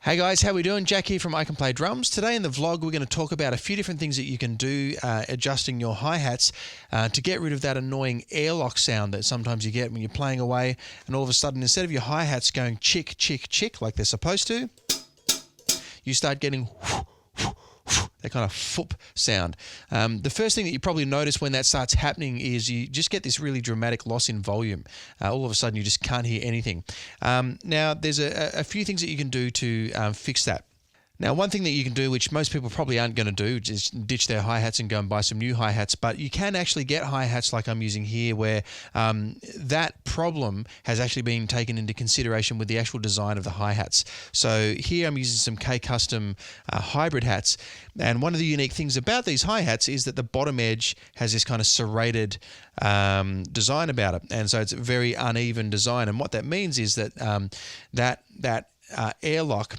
Hey guys, how we doing? Jack here from I Can Play Drums. Today in the vlog we're going to talk about a few different things that you can do adjusting your hi-hats to get rid of that annoying airlock sound that sometimes you get when you're playing away and all of a sudden instead of your hi-hats going chick, chick, chick like they're supposed to, you start getting that kind of foop sound. The first thing that you probably notice when that starts happening is you just get this really dramatic loss in volume. All of a sudden you just can't hear anything. Now there's a few things that you can do to fix that. Now, one thing that you can do, which most people probably aren't going to do, is ditch their hi-hats and go and buy some new hi-hats, but you can actually get hi-hats like I'm using here where that problem has actually been taken into consideration with the actual design of the hi-hats. So here I'm using some K-Custom hybrid hats, and one of the unique things about these hi-hats is that the bottom edge has this kind of serrated design about it, and so it's a very uneven design, and what that means is that that airlock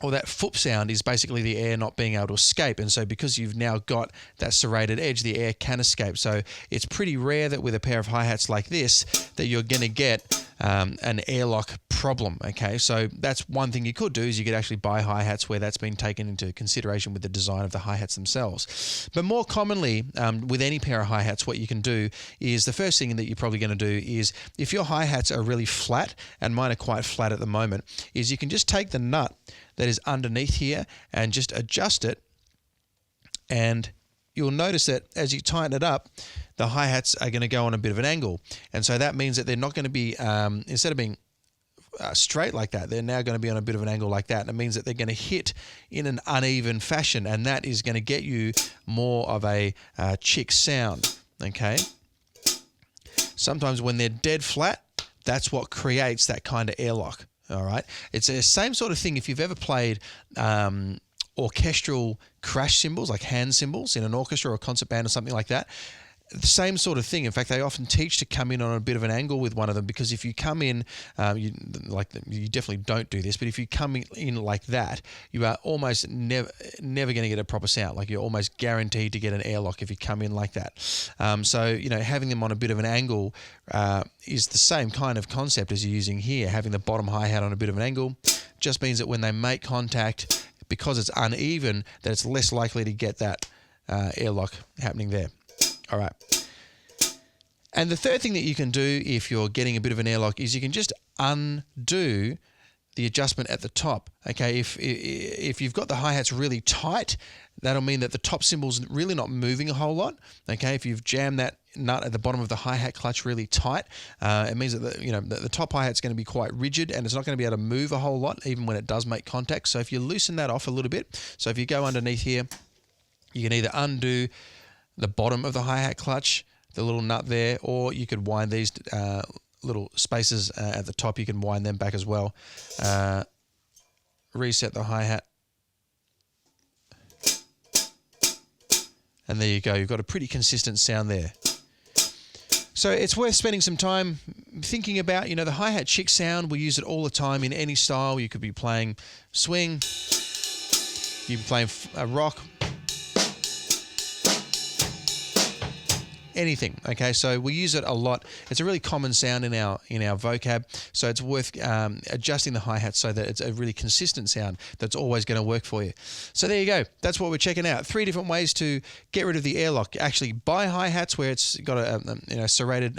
or that foop sound is basically the air not being able to escape. And so because you've now got that serrated edge, the air can escape. So it's pretty rare that with a pair of hi-hats like this that you're going to get an airlock problem, okay? So that's one thing you could do is you could actually buy hi-hats where that's been taken into consideration with the design of the hi-hats themselves. But more commonly, with any pair of hi-hats, what you can do is the first thing that you're probably going to do is if your hi-hats are really flat, and mine are quite flat at the moment, is you can just take the nut that is underneath here and just adjust it, and you'll notice that as you tighten it up, the hi-hats are going to go on a bit of an angle, and so that means that they're not going to be, instead of being straight like that, they're now going to be on a bit of an angle like that, and it means that they're going to hit in an uneven fashion, and that is going to get you more of a chick sound, okay? Sometimes when they're dead flat, that's what creates that kind of airlock. All right, it's the same sort of thing if you've ever played orchestral crash cymbals, like hand cymbals in an orchestra or a concert band or something like that. The same sort of thing. In fact, they often teach to come in on a bit of an angle with one of them, because if you come in, you definitely don't do this, but if you come in like that, you are almost never going to get a proper sound. Like you're almost guaranteed to get an airlock if you come in like that. So, you know, having them on a bit of an angle is the same kind of concept as you're using here. Having the bottom hi-hat on a bit of an angle just means that when they make contact, because it's uneven, that it's less likely to get that airlock happening there. All right. And the third thing that you can do if you're getting a bit of an airlock is you can just undo the adjustment at the top. Okay, if you've got the hi-hats really tight, that'll mean that the top cymbal's really not moving a whole lot. Okay, if you've jammed that nut at the bottom of the hi-hat clutch really tight, it means that the top hi-hat's going to be quite rigid and it's not going to be able to move a whole lot even when it does make contact. So if you loosen that off a little bit, so if you go underneath here, you can either undo the bottom of the hi-hat clutch, the little nut there, or you could wind these little spaces at the top, you can wind them back as well. Reset the hi-hat. And there you go, you've got a pretty consistent sound there. So it's worth spending some time thinking about, you know, the hi-hat chick sound. We use it all the time in any style. You could be playing swing, you can be playing rock, anything. Okay, so we use it a lot. It's a really common sound in our vocab, so it's worth adjusting the hi-hat so that it's a really consistent sound that's always going to work for you. So there you go, that's what we're checking out. 3 different ways to get rid of the airlock. Actually buy hi-hats where it's got a serrated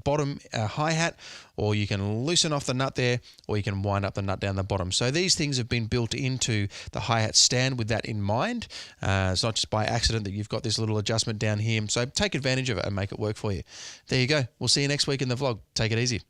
bottom hi-hat, or you can loosen off the nut there, or you can wind up the nut down the bottom. So these things have been built into the hi-hat stand with that in mind. It's not just by accident that you've got this little adjustment down here. So take advantage of it and make it work for you. There you go. We'll see you next week in the vlog. Take it easy.